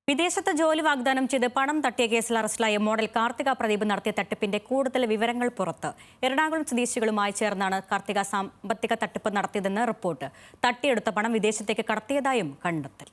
വിദേശത്ത് ജോലി വാഗ്ദാനം ചെയ്ത് പണം തട്ടിയ കേസിൽ അറസ്റ്റിലായ മോഡൽ കാർത്തിക പ്രദീപ് നടത്തിയ തട്ടിപ്പിന്റെ കൂടുതൽ വിവരങ്ങൾ പുറത്ത്. എറണാകുളം സ്വദേശികളുമായി ചേർന്നാണ് കാർത്തിക സാമ്പത്തിക തട്ടിപ്പ് നടത്തിയതെന്ന് റിപ്പോർട്ട്. തട്ടിയെടുത്ത പണം വിദേശത്തേക്ക് കടത്തിയതായും കണ്ടെത്തൽ.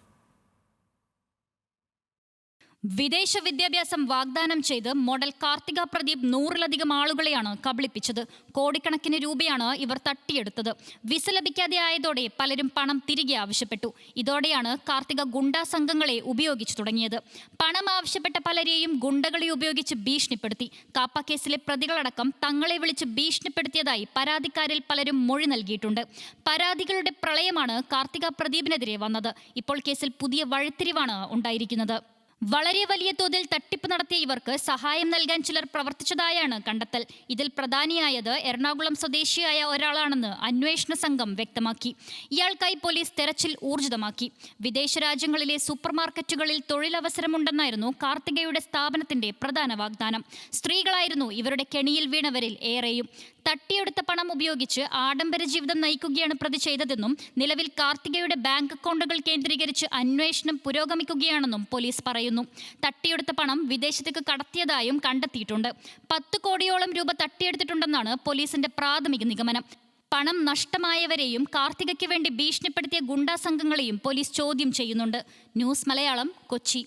വിദേശ വിദ്യാഭ്യാസം വാഗ്ദാനം ചെയ്ത് മോഡൽ കാർത്തിക പ്രദീപ് 100-ലധികം ആളുകളെയാണ് കബളിപ്പിച്ചത്. കോടിക്കണക്കിന് രൂപയാണ് ഇവർ തട്ടിയെടുത്തത്. വിസ ലഭിക്കാതെ ആയതോടെ പലരും പണം തിരികെ ആവശ്യപ്പെട്ടു. ഇതോടെയാണ് കാർത്തിക ഗുണ്ടാ സംഘങ്ങളെ ഉപയോഗിച്ചു തുടങ്ങിയത്. പണം ആവശ്യപ്പെട്ട പലരെയും ഗുണ്ടകളെ ഉപയോഗിച്ച് ഭീഷണിപ്പെടുത്തി. കാപ്പ കേസിലെ പ്രതികളടക്കം തങ്ങളെ വിളിച്ച് ഭീഷണിപ്പെടുത്തിയതായി പരാതിക്കാരിൽ പലരും മൊഴി നൽകിയിട്ടുണ്ട്. പരാതികളുടെ പ്രളയമാണ് കാർത്തിക പ്രദീപിനെതിരെ വന്നത്. ഇപ്പോൾ കേസിൽ പുതിയ വഴിത്തിരിവാണ് ഉണ്ടായിരിക്കുന്നത്. വളരെ വലിയ തോതിൽ തട്ടിപ്പ് നടത്തിയ ഇവർക്ക് സഹായം നൽകാൻ ചിലർ പ്രവർത്തിച്ചതായാണ് കണ്ടെത്തൽ. ഇതിൽ പ്രധാനിയായത് എറണാകുളം സ്വദേശിയായ ഒരാളാണെന്ന് അന്വേഷണ സംഘം വ്യക്തമാക്കി. ഇയാൾക്കായി പോലീസ് തെരച്ചിൽ ഊർജിതമാക്കി. വിദേശ രാജ്യങ്ങളിലെ സൂപ്പർമാർക്കറ്റുകളിൽ തൊഴിലവസരമുണ്ടെന്നായിരുന്നു കാർത്തികയുടെ സ്ഥാപനത്തിന്റെ പ്രധാന വാഗ്ദാനം. സ്ത്രീകളായിരുന്നു ഇവരുടെ കെണിയിൽ വീണവരിൽ ഏറെയും. തട്ടിയെടുത്ത പണം ഉപയോഗിച്ച് ആഡംബര ജീവിതം നയിക്കുകയാണ് പ്രതി ചെയ്തതെന്നും നിലവിൽ കാർത്തികയുടെ ബാങ്ക് അക്കൗണ്ടുകൾ കേന്ദ്രീകരിച്ച് അന്വേഷണം പുരോഗമിക്കുകയാണെന്നും പോലീസ് പറയുന്നു. തട്ടിയെടുത്ത പണം വിദേശത്തേക്ക് കടത്തിയതായും കണ്ടെത്തിയിട്ടുണ്ട്. 10 കോടിയോളം രൂപ തട്ടിയെടുത്തിട്ടുണ്ടെന്നാണ് പോലീസിന്റെ പ്രാഥമിക നിഗമനം. പണം നഷ്ടമായവരെയും കാർത്തികയ്ക്ക് വേണ്ടി ഭീഷണിപ്പെടുത്തിയ ഗുണ്ടാ സംഘങ്ങളെയും പോലീസ് ചോദ്യം ചെയ്യുന്നുണ്ട്. ന്യൂസ് മലയാളം, കൊച്ചി.